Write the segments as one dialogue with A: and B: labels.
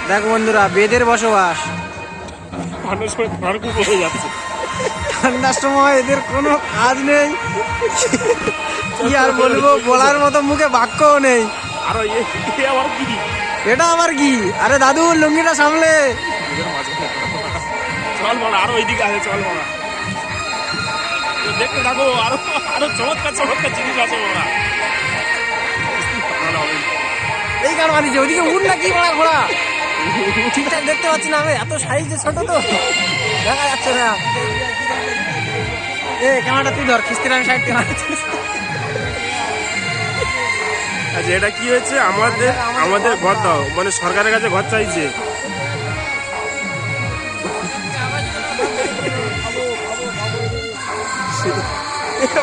A: দেখো বন্ধুরা, বেদের বসবাস। ঠান্ডার সময় এদের কোনো কাজ নেই, কি আর বলবো, বলার মতো মুখে বাক্যও নেই। এটা আবার কি? আরে দাদু, লুঙ্গিটা সামলে।
B: চল বড়া, আরো ওইদিকে আছে, চল বড়া, দেখতে থাকো, আরো আরো চমৎকার চমৎকার জিনিস আছে বড়া।
A: এই গান মারিছে, ওইদিকে উঠ না কি বড়া ঘোড়া, ঠিকঠাক দেখতে পাচ্ছি না আমি, এত সাইজ ছোট তো দেখা যাচ্ছে না। এ ক্যামেরাটা তুই ধর, খিস্তির আমি সাইড ক্যামেরা।
B: আচ্ছা, এটা কি হয়েছে? আমাদের ঘর দাও, মানে সরকারের কাছে ঘর চাইছে।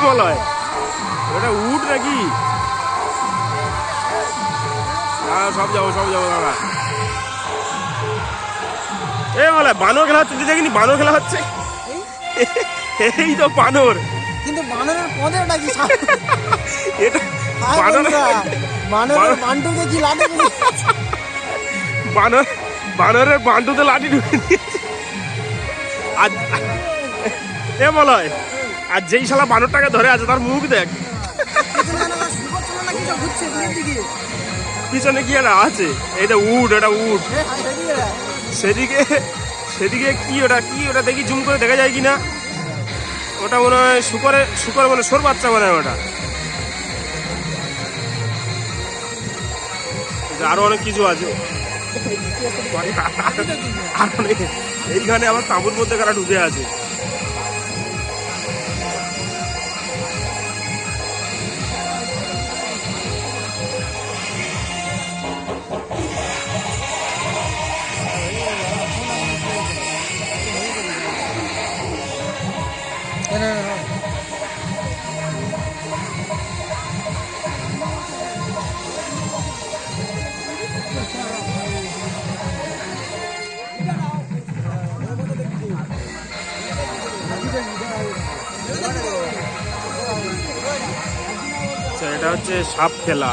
B: বলা হয় ওটা উঠ নাকি? সব যাবো দাদা। এ বলে বানর খেলা হচ্ছে, দেখিনি বানর খেলা হচ্ছে। এই তো বানর,
A: কিন্তু বানরের পদে ওটা কি?
B: এটা বানরের
A: বান্টুকে কি লাঠি,
B: বানরের বান্টুতে লাঠি ঢুকে দিয়েছে। এ বলা হয়, আর যেই শালা বানরটাকে ধরে আছে তার মুখ দেখ, পিছনে কি একটা আছে। এটা উড, এটা উড। সেদিকে কি ওটা দেখি, জুম করে দেখা যায় কিনা। ওটা মনে হয় শুকর মানে সোর বাচ্চা মনে হয় ওটা। আরো অনেক কিছু আছে এইখানে, আবার তাঁবুর মধ্যে কারা ঢুকে আছে। এটা হচ্ছে সাপ খেলা।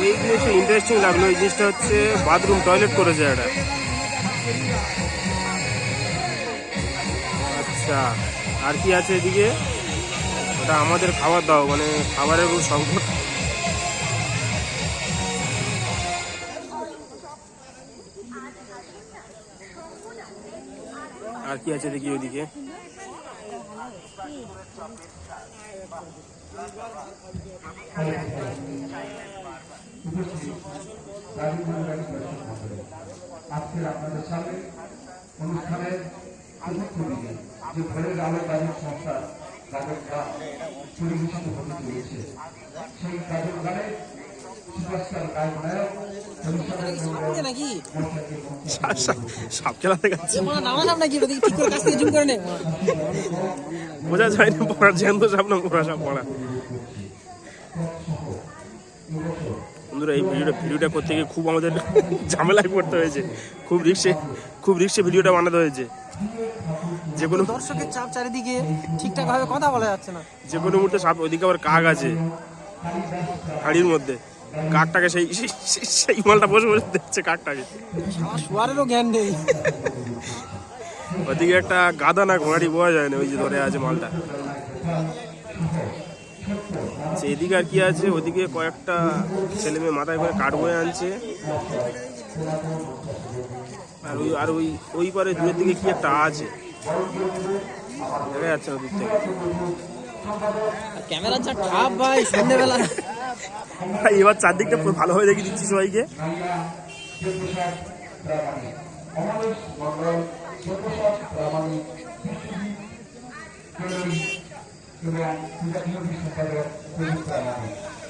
B: এই জিনিসটা ইন্টারেস্টিং লাগলো। এই জিনিসটা হচ্ছে বাথরুম টয়লেট করেছে এটা। আচ্ছা, আর কি আছে এদিকে? ওটা আমাদের খাবার দাও, মানে খাবারের খুব সংকট। আর কি আছে দেখি ওইদিকে?
C: আজকের আপনাদের সামনে অনুষ্ঠানের চতুর্থ দিকে যে ঘরের আলো কাজের সংস্থা গাজন গান পরিবেশিত হতে চলেছে, সেই গাজন গানে সুপারস্টার গায়ক নায়ক
B: সাপ খেলা দেখাচ্ছে, বোঝা যায় না পড়া, জ্যান্ত সাপ না পড়া সাপ পড়া। বন্ধুরা, এই ভিডিওটা করতে গিয়ে খুব আমাদের ঝামেলায় পড়তে হয়েছে, খুব রিস্কে ভিডিওটা বানাতে হয়েছে। যে কোনো
A: দর্শকের চাপ চারিদিকে, ঠিকঠাক ভাবে কথা বলা যাচ্ছে না।
B: যে কোনো মুহূর্তে সাপ, ওইদিকে আবার কাক আছে হাড়ির মধ্যে, কাকটাকে সেই মালটা বসে দেখছে কাকটাকে।
A: শোয়ারেরও জ্ঞান নেই।
B: ওদিকে একটা গাদা না ঘোড়াটি বোঝা যায় না, ওই যে ধরে আছে মালটা। এদিকে আর কি আছে? ওদিকে কয়েকটা ছেলে মেয়ে মাথায় করে কাঠ বয়ে আনছে, আর ওই পারে দূরের দিকে কি একটা আছে, দেখা যাচ্ছে না দূর থেকে।
A: ক্যামেরা যা খাপ ভাই, সন্ধ্যেবেলা
B: এবার চারদিকটা পুরো ভালোভাবে দেখে দিচ্ছি সবাইকে।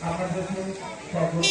C: আপনাদেরকে সর্বোচ্চ